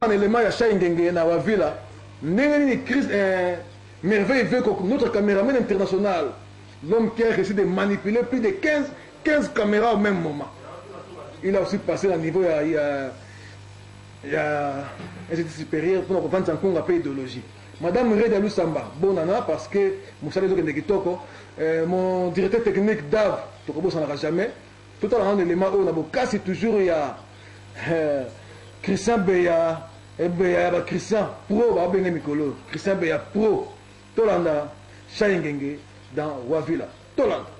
Un élément ya Shaingenge na Wavila, ni crise merveille veut que notre caméraman international, l'homme qui a réussi de manipuler plus de 15 caméras au même moment. Il a aussi passé à niveau il y a un étude supérieur pour comprendre en Congo après idéologie. Madame Reda Lusamba, bon nana parce que mon directeur technique Dav, ça n'aura jamais. Tout à l'heure, un élément où on a beaucoup, c'est toujours il y a Christian Beya, Christian Pro, Christian Beya Pro, Tolanda, Shaingenge dans Wavila, Tolanda.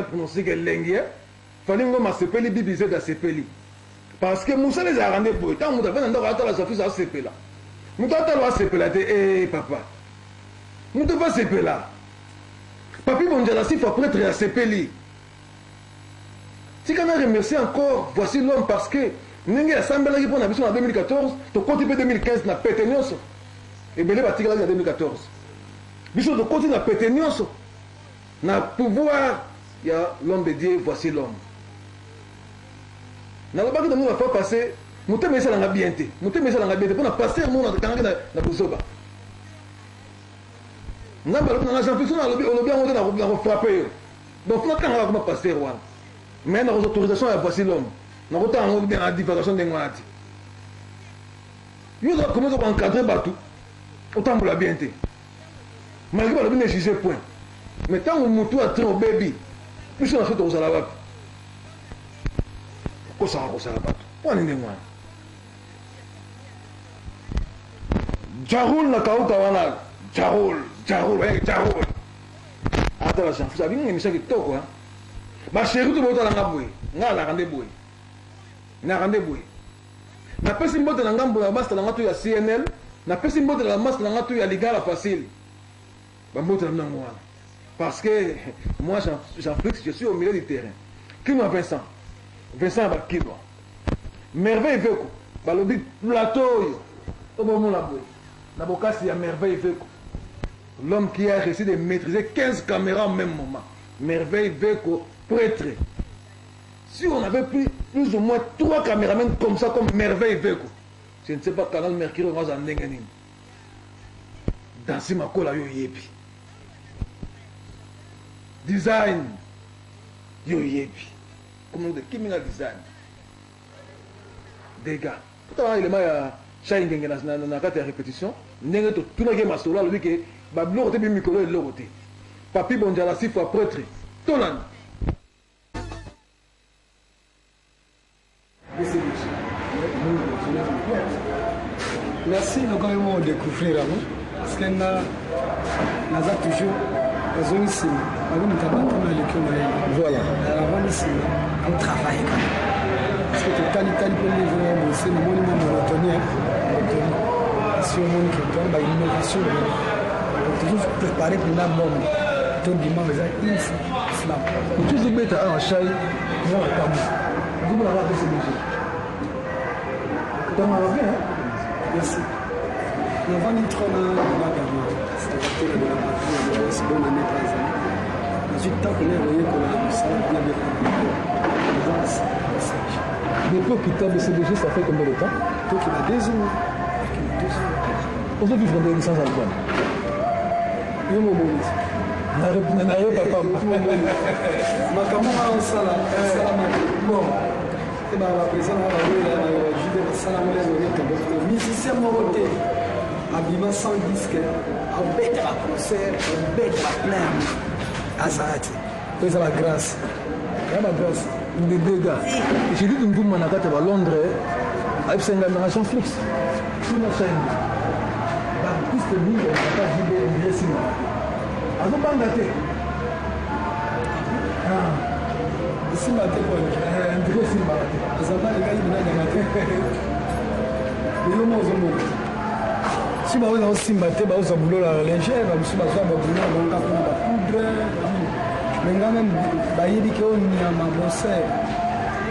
Prononcé que l'engue fallait que ma sepeli bibisé da sepeli parce que Moussa les a rendé pour tant Moussa venant à la Sophie à sepela Moussa t'a sepela eh papa Moussa va sepela papi bonjala si faut prêtre à sepeli si quand on remercie encore voici l'homme parce que n'engue assemblée qui prend la vision en 2014 to continue 2015 na pétenioso et belé batika en 2014 vision de continue na pétenioso na pouvoir. Il y a l'homme de Dieu, voici l'homme. Dans le bac de nous, on va faire passer, nous te mettons dans la bienté. Nous te mettons dans la bienté. Pour passer le monde dans la Bouzoba. Nous avons l'impression qu'on a frappé. Donc, nous avons passer. Mais dans l'autorisation, voici l'homme. Nous avons la divulgation des mois. Nous avons commencé à encadrer Batou. Autant pour la bienté. Malgré que nous avons jugé point. Mais tant que nous avons un bébé, plus on a fait aux Arabes. Qu'est-ce qu'on a fait aux Arabes? Pourquoi on est loin? Jaroul n'a qu'à oublier. Jaroul. Attends, la chance. Vous savez, il y a une quoi? Ma chérie, tu vas dans la bouée. N'a la rendez-vous. N'a rendez-vous. N'a pas si mot de la gamme pour la masse de la matou à CNL. N'a pas si mot de la masse de la matou à l'égard facile. Bah, mot de la matou. Parce que moi, Jean-Félix, je suis au milieu du terrain. Qui m'a Vincent? Vincent va qui doit? Merveille veut quoi? Le plateau. L'homme qui a réussi de maîtriser 15 caméras au même moment. Merveille Veko, prêtre. Si on avait plus ou moins 3 caméramans comme ça, comme Merveille Veko, je ne sais pas Canal Mercure, on va en dégainer. Dans ce macola, yo yebi. Design, yo yebi. Comment de Kimina design. Des gars. Pourtant, il y a Shine na répétition. N'est tout le game à cela, lui que Bablo te bien micro et l'autre. Papi Bonjala si fois prêtre. Tolan. Merci de quand même découvrir parce que nous avons toujours besoin ici. Voilà. Avant ici, on travaille. Parce que qualité pour les gens, c'est le monument monotonien. Si on montre que tu as une innovation, on toujours préparé pour la bombe. Tout le monde est une flamme. Tout ce qui est en chai, vous avez pas vous vous l'avez fait ce monsieur. Merci. Nous avons une trône à la carrière. Ça va être de la patrie, c'est bon année 3 ans. 18 ans qu'on est envoyé pour la salle, on a bien fait. Depuis que tu as BCBG, ça fait combien de temps? Donc il a 2 ans. On peut vivre dans sans album. Il y a un moment. Papa. Ma caméra en salle, bon. Et bien la présidente a joué la salle à musicien moroté, habillement sans disque, en bête à la concert, en bête à la pleine. À ça, c'est la grâce. C'est la grâce. Des dégâts. J'ai dit que vous m'avez à Londres, avec une génération fixe. Tout le monde dans plus de 1000, on n'a pas dit de l'ingrédient. À nous pas gâter. Ici, ma tête, intéressant, ma tête. Ça va, les gars, ils viennent dans ma tête. Mais le mot, si vous avez un simba, vous avez un boulot à la légère, vous avez un boulot à la poudre. Mais quand même, il y a un bossé.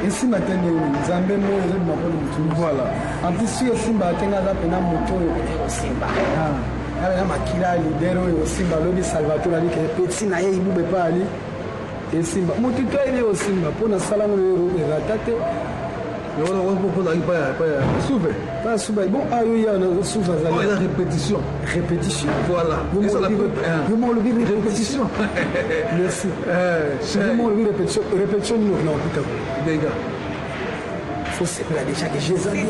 Et si matin, vous avez un mot, voilà. En plus, si vous avez un moto, simba. Il y a un makila, libéro, simba, le salvatore, qui est petit, il ne peut pas aller. Et simba, mon tuteur est au simba, pour la salle, il va tâter. Pas souvent. Bon, il y a une souvent. La répétition. Répétition. Voilà. Vous m'avez oublié répétition. Merci. Vous m'avez oublié répétition. Répétition, non, putain. Les gars. Il faut se faire déjà que j'ai zappé.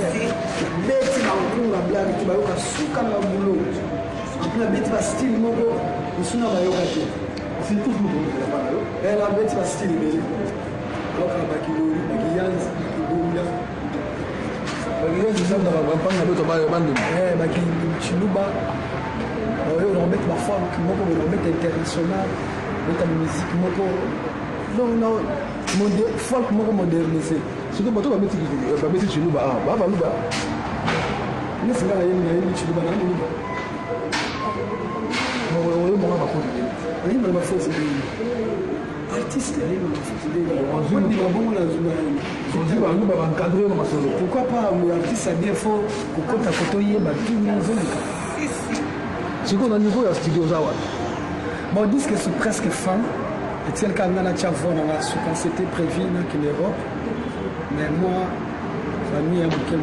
Bête, la blague, tu vas avoir souka dans le boulot. En plus, la bête va style, mon gars. Il s'en va y avoir. C'est tout le monde. La bête va style, mais. Alors, il y a un chiluba rebete parfois moko rebete international rebete musique moko donc folk moko modernisé surtout bato babeti chiluba baluba nesinga nayebi chiluba nayebi oyimba bafosi artiste pourquoi pas artiste à bien fort kokota kotoyeba sikoyo na niveau ya studio oza wana bon disque c'est presque fin etiel kanga na tia vo nanga suka c'était prévu en Europe mais moi famille ya moke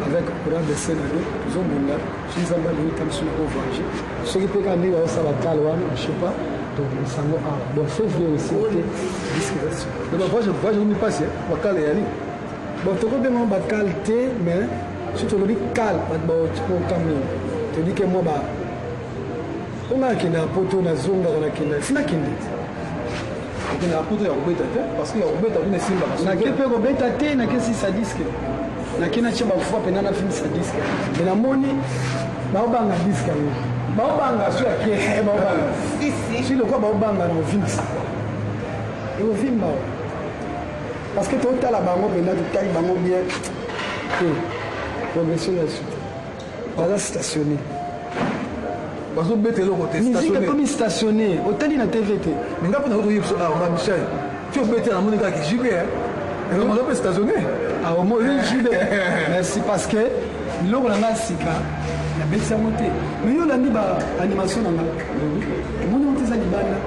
avec courant de Sénado tozobonga nzambe alingi tamisi na ovoyage soki mpe kaka ndenge bazosala tale wana je sais pas donc sango awa bon février aussi te disque voyage omi mpasi bakale yali bon tokobenga bakale te mais si tolobi kale bato baokamini todi ke mwa ba onga akende na poto nazongaka nakende sinakende okende na poto ya kobeta te parce que ya kobeta kuna esimbaka nake mpe kobeta te nakesisa diske nake natia bafoi mpena nafimisa diske me namoni baobanga diske yango baobanga so yake baobanga si lokwa baobanga na ovimisa eovimba parce que totala bango mpena totali bango bien te progression ya suite baza stationné bazobeta eloko te musique ekomi stationné otali na tv te me nga mpona otoyi biso ma michel ti obeta namoni kaka jibe mazo mpe stationné merci parce que biloko na nga sika nabeti yango te mais yo olandi baanimation na nga omoni yango te eza libanda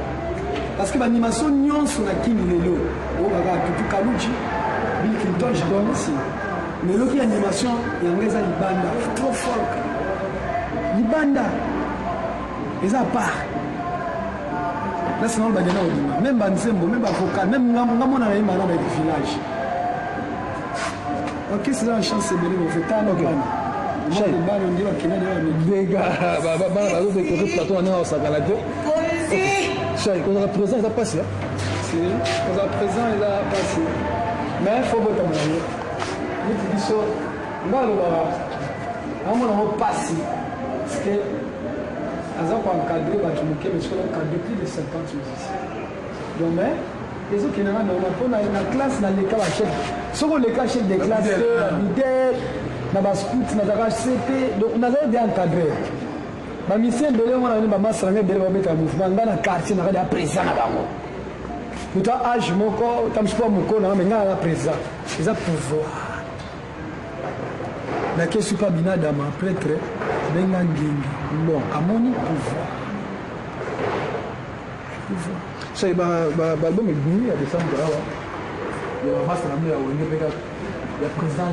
parce que baanimation nyonso na kini lelo oyo kaka tutu kaluji Bill Clinton j'adore aussi mais eloki animation yango eza libanda trop folk libanda eza part là sinon badena odima même banzembo même bavocal même nga mona na ye mana na village ok c'est une chance ebele bofetana bana bana ndi bakina dega bana bazokokore plateau na ndenge osakana te chai kozala présent eza pasi kozala présent eza pasi mais fo botamona ye neti biso nga alobaka amona ngo pasi parce que aza koencadre bato moke mais sikoyo encadre plus de 50 musiciens donc mais ezokendanga nona mpo na classe naleka bachef soki oleka chef de classe te leader na bascout nazalaka cp donc nazali bien encadre bamisien ebele mwana nini bamasranga ebele babetaka mouvement nga na quartier nakali ya président na bango moto age moko tamosuku ya mokolo nanga me nga na président eza pouvoir nakesi pa binadama prêtre benga ngengi bon amoni pouvoir chai baalbum ebimi ya décembre awa ya bamasala mno ya wenge mpeka ya président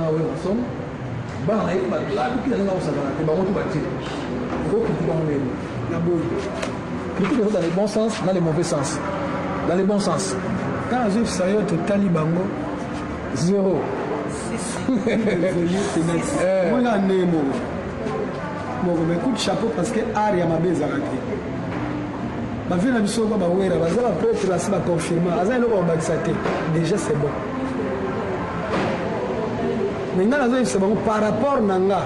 oyo nasomo bana na ye baluki na ndenge akosakana te bango to batie okokritique yango nini na boyi critique eza dans le bon sens dans le mauvais sens dans le bon sens quand azofisa yo totali bango 0 omonga nde moko mais coup de chapeau parce que art ya mabe ezalaka te bavie na biso kwa bawera baza bapretre basi baconfirma aza eloko babakisa te déjà c'est bon mais nga nazoyebisa bango par rapport na nga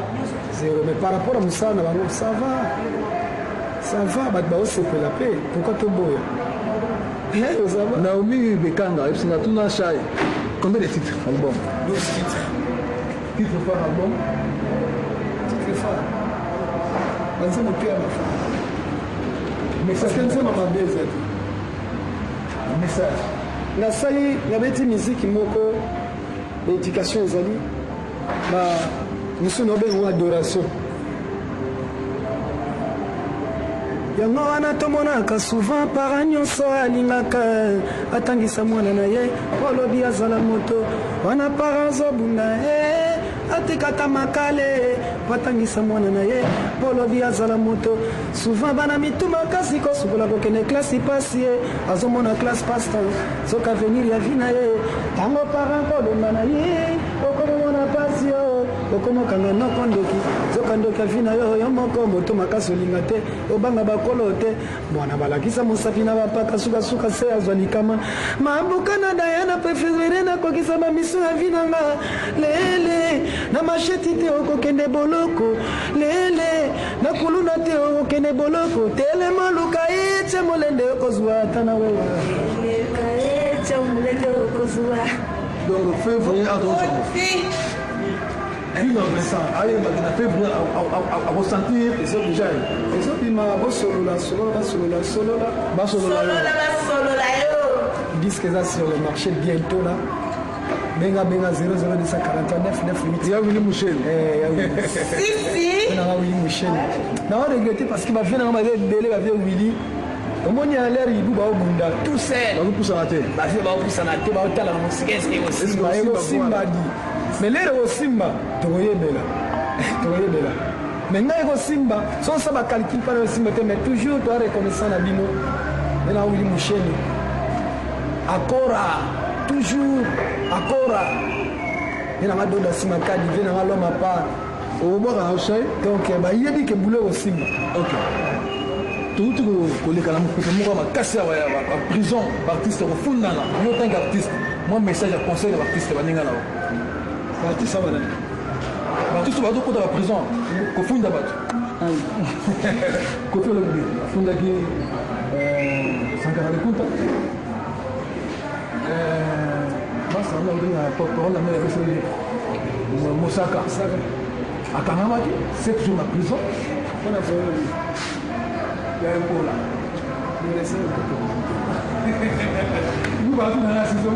0 mais par rapport à mosala na bango ça va bato baosepela mpe pourquoi toboya Naomi Bekanga ebisinga tuna chai combien de titres album 12 titres titres par album titres phare banza moto ya bafa parce que nzema mabe ezali message nasali nabeti miziki moko éducation ezali mosu naobengo adoration yango wana tomonaka souvent para nyonso alingaka atangisa mwana na ye olobi azala moto wana para azobunda ye atikata makale batangisa mwana na ye olobi azala moto souvent bana mituma kasi kosukola kokende klasi pasi ye azomona classe pastan soki avenir ya vi na ye ntango para kolomba na ye okomomona pasi yo okomokanga noko ndoki zoka ndoki avi na yo yo moko moto makasi olinga te obanga bakolo te mwana balakisa mosapi na bapaka sukasuka se azwa likama mabuka na dayana prefere nakokisa bamiso ya vi nanga lele na masheti te okokende boloko lele na kuluna te okokende boloko telema luka ete molende okozwa ata na wewa donc février à ressentir et ça déjà disque ça sur le marché bientôt là benga 00249 98 ya Willy Mouchel na Willy Mouchel na on regretter parce qu'il m'a fait na ma délai va Willy omoni a l'air ibu ba obunda tout seul ba poussa na te ba fait ba poussa na te ba otala na musique est-ce que Simba dit mais lero Simba toyebela mais ngai ko Simba son ça ba calcul pas le Simba mais toujours toi reconnaissant na bino na Willy Mouchel akora toujours akora ina madoda Simba kadi vena ngaloma pa oboka na chai donc ba yebi ke boulot au Simba OK tout koleka na mokuta moko makasi ya prison baartiste kofundana yo tant qu'artiste moi message ya conseil ya baartiste baninga nao baartiste abanani baartiste bazokota ba prison kofunda bato kofi olobi afundaki Sankara Lekunta basanga odenga porte-parole amere beseli Mosaka akangamaki 7 jours na prison mpona Vous partez dans la saison,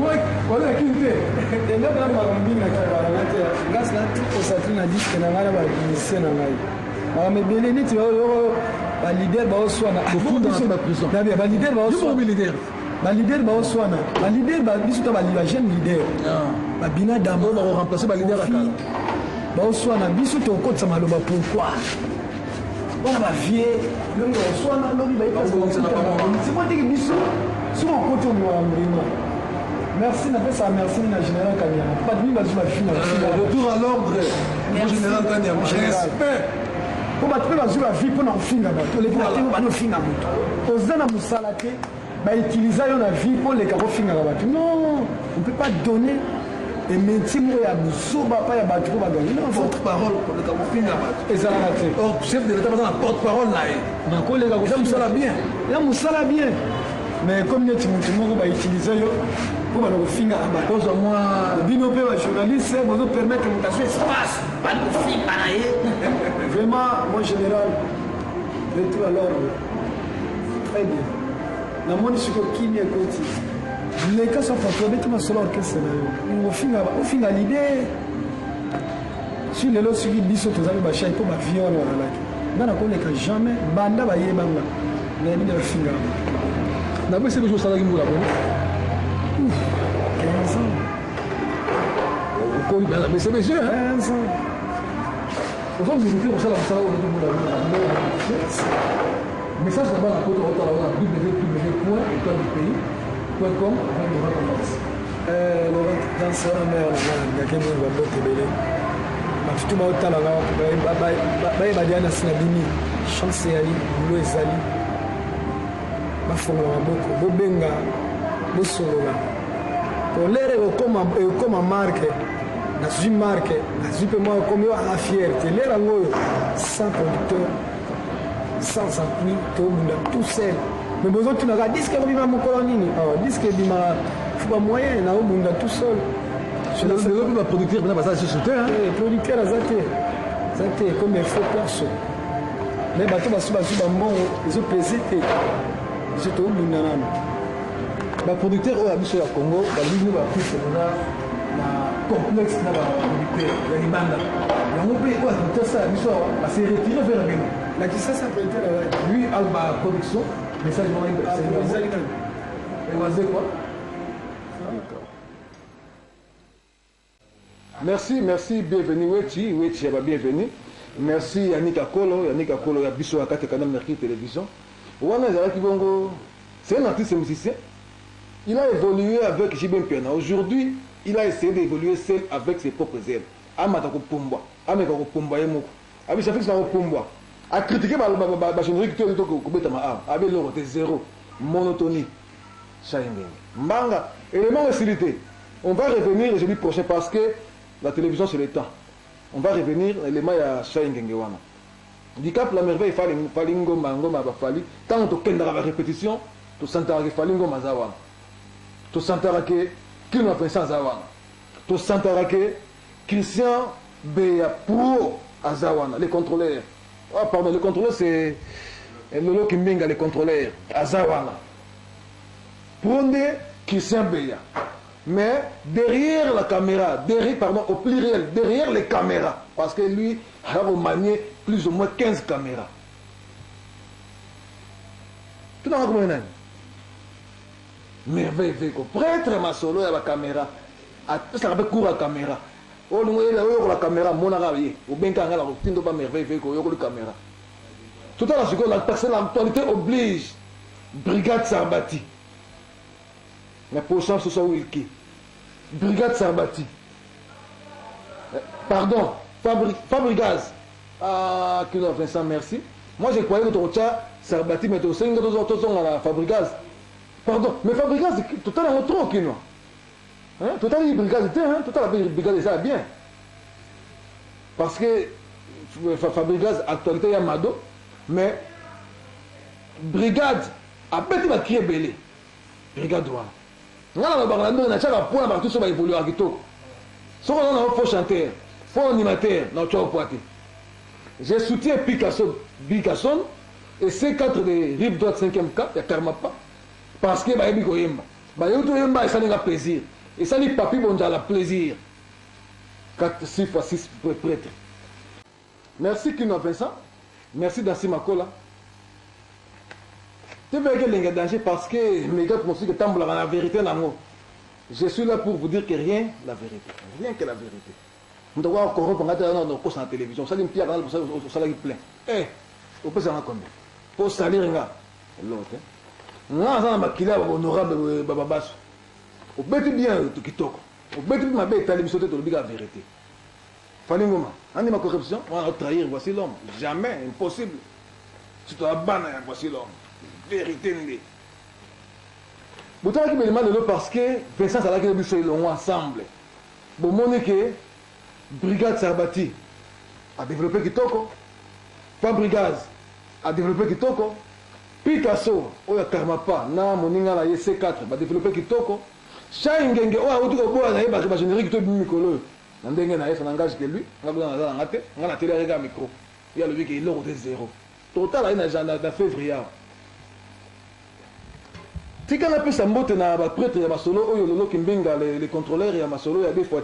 on a quitté. Et là, on va revenir à la grâce à tout pour ça, on a dit que n'a pas initié dans la. Mais Béléni, tu vas leader, va au soin. Beaucoup dans la prison. Va leader, va au soin. Leader. Ba leader ba oswana ba leader ba biso to ba jeune leader ba bina damo ba remplacer ba leader akala ba oswana biso to kotsa maloba pourquoi bona ba vie longo oswana lobi ba ipasa c'est quoi dire biso sur on koto mo amrima merci na pesa merci na général Kanyama pas de ba zuba fina retour à l'ordre mon général Kanyama respect ko ba tpe ba zuba vie pour na finga ba to le pour ba no finga moto ozana musala te bah utiliser la vie pour les carreaux finir non on peut pas donner et métier moi ya busoba pas ya battu ba gagner non votre parole pour les carreaux finir et ça la raté or chef de l'état dans la porte-parole là na ko les carreaux ça bien là musala bien mais comme il y a tout le monde va utiliser yo pour ba finir ba cause moi bino pe ba journaliste vous nous permettre de passer espace pas de finir vraiment mon général retour à l'ordre très bien na moni siko kimia koti les cas sont fatigués tout ma solo orchestre na au final l'idée sur les lots qui biso to zali ba chai to ba viol wala laki bana ko leka jamais banda ba yebanga na ni de finga na ba se bejo sala ki mula bon ko ba ba se bejo hein on va vous dire ça la sala au mula message là-bas à côté www.étoiledupays.com Laurent danseur mère la gamme va botter belé batutu ba otala ba ba diana sina bini chance yali bulo ezali ba fonga maboko bobenga bosolola pour l'air comme marque na marque na moi comme yo a fierté l'air ngoyo sans producteur sans appui tout seul mais besoin tu n'as disque bima mon colonini disque bima faut moyen na obunda tout seul je ne sais pas producteur na basa société hein producteur azate comme il faut perso mais bato basuba bon ils ont pesé c'est tout obunda nana ba producteur au abiso ya Congo ba ligne ba plus na complexe na ba producteur ya libanda yango pe ko abiso ça abiso ba se retirer vers Beno. La qui ça s'appelle lui Alba Production message c'est quoi merci bienvenue Wechi bienvenue merci Yannick Akolo ya biso akate canal Mercure Télévision wana zalaki bongo c'est un artiste musicien il a évolué avec Jibem Piana aujourd'hui il a essayé d'évoluer seul avec ses propres ailes amata ko pomba ameka ko pomba yemoko abisa fixe na ko pomba a critiquer ba générique to kobeta ma a loro te zéro monotonie chaingeng mbanga élément facilité on va revenir jeudi prochain parce que la télévision c'est le temps on va revenir l'élément ya chaingeng wana Dicap la merveille fali ngoma ba fali tant to kenda ba répétition to santara ke fali ngoma za wana to santara ke kino pensant za wana to santara ke Christian Beya pro azawana les contrôleurs. Ah pardon, le contrôleur c'est Lolo Kimbinga, le contrôleur azawana. Prenez Christian Beya. Mais derrière la caméra, au pluriel, derrière les caméras, parce que lui a manié plus ou moins 15 caméras. Tout dans la merveille, prêtre ma solo à la caméra, ça va court à la caméra. Oh, la caméra, mon arabe, ou bien quand la routine de merveille, la caméra. Tout à l'heure, la personne, l'actualité oblige. Brigade Sarbati. La prochaine, ce soit Wilkie. Brigade Sarbati. Pardon, Fabrigaz. Ah, Vincent, merci. Moi, je croyais que tu as Sarbati, mais tu as la Fabrigaz. Pardon, mais Fabrigaz, tout à l'heure, trop, qui non? Tout à l'heure, Brigade, tout à l'heure, Brigade, ça bien. Parce que Fabrigaz, actualité, Yamado, mais Brigade, a petit va crier belé. Brigade droit. On a chaque point partout sur évoluer à Kitoko. Si on a un faux chanteur, faux animateur, je soutiens Picasso et C4 de Rive droite 5e cap, il n'y a tellement pas. Parce que il y a bayoto yemba esalinga plaisir esali papi bonjala plaisir 6 fois 6 prêtre. Merci Kino Vincent, merci Dansi Makola. Tu veux que l'ingé danger parce que mes gars pensent que tant la vérité n'amour. Je suis là pour vous dire que rien la vérité, rien que la vérité. Nous devons encore reprendre dans la télévision, ça dit une pierre dans le salaire plein. Eh, on peut s'en combien pour salir un gars. L'autre. Nous avons un kilo honorable Bababasso. On peut bien tout qui toque. On peut bien ma bête télévision de la vérité. Falingoma, on est ma corruption, on va trahir, voici l'homme. Jamais, impossible. Si tu as ban, voici l'homme. Vérité. Pourtant, il me demande parce que Vincent Salaki et Bissot ils ensemble. Bon, Monique, Brigade Sarbati a développé Kitoko. Fabrigaz a développé Kitoko. Picasso, Oya Karmapa, na Moninga la C4 a développé Kitoko. Shaingenge, Oya Otuko, la générique de Mikolo. Nandenge na son engage que lui, on a télé avec un micro. Il y a le qui est l'euro de 0. Total, il y a un février. Si on a pu s'emboter dans le prêtre, il y a Masolo, il y a Kimbenga, les contrôleurs, il y a Masolo, il y a des fois.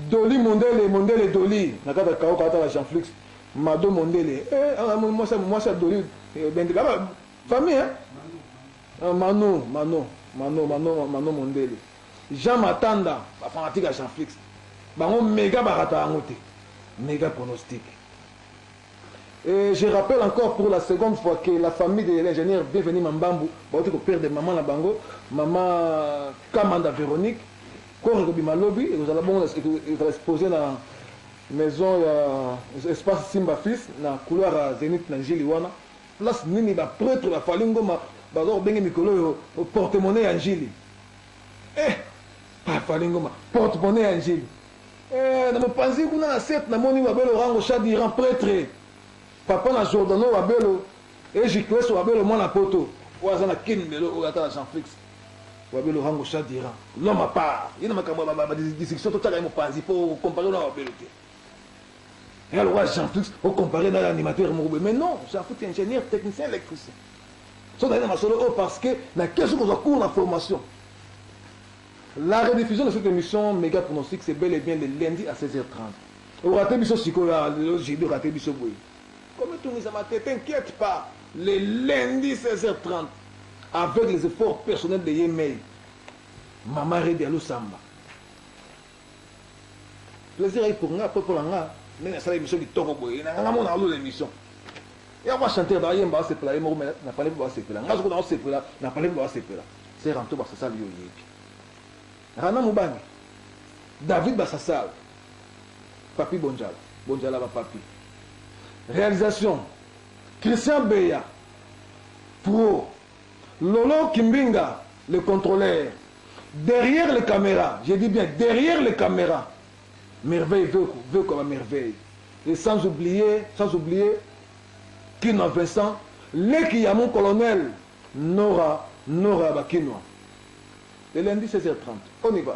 Doli Mondele Doli, il y a Jean-Flix, Mado Mondele. Moi, c'est Doli. Famille, hein? Mano Mondele. Jean Matanda, fanatique à Jean-Flix. Bango méga barata angote. Méga pronostic. Et je rappelle encore pour la seconde fois que la famille de l'ingénieur Bienvenu Mambambu, le père de maman Nabango, maman Kamanda Véronique, Corre Bimalobi, et nous allons exposer dans la maison, espace Simba Fils, dans la couloir Zénith Nangiliwana. Place Nini, la prêtre, la Falingo, Bador Bengue Mikolo, au porte-monnaie Angili. Pas Falingo, porte-monnaie Angili. Dans mon pensée, on a 7, on a mon rango chat d'Iran prêtre. Papa na Jordano wabelo et Jicles wabelo mwana poto waza na kinmelo ogata Jean-Flix wabelo rango chadira l'homme à part il na makambo ba discussion totaka mo panzi pour comparer na wabelo te et alors Jean-Flix au comparer na l'animateur Mourbe mais non Jean-Flix est ingénieur technicien électricien so dans ma solo parce que na question qu'on a cours la formation. La rediffusion de cette émission méga pronostic c'est bel et bien le lundi à 16h30 au raté biso sikola le jeudi raté biso boy. Comme tout le monde, t'inquiète pas, le lundi 16h30, avec les efforts personnels de Yemei, Maman Redialou Samba. Plaisir pour moi, pour moi, mais c'est l'émission qui tombe au bout. Il y a une émission. Il y a un chanteur dans Yemba, c'est plat, il n'a pas les bois, c'est plat. Il n'a pas les bois, c'est plat. C'est rentré dans sa salle. Rana Moubani, David Bassassal, Papi Bonjala, Bonjala va Papi. Réalisation Christian Beya Pro Lolo Kimbinga le contrôleur derrière les caméras, je dis bien derrière les caméras, merveille veut comme merveille et sans oublier Kino Vincent l'équipe y a mon colonel Nora Bakinoa le lundi 16h30 on y va.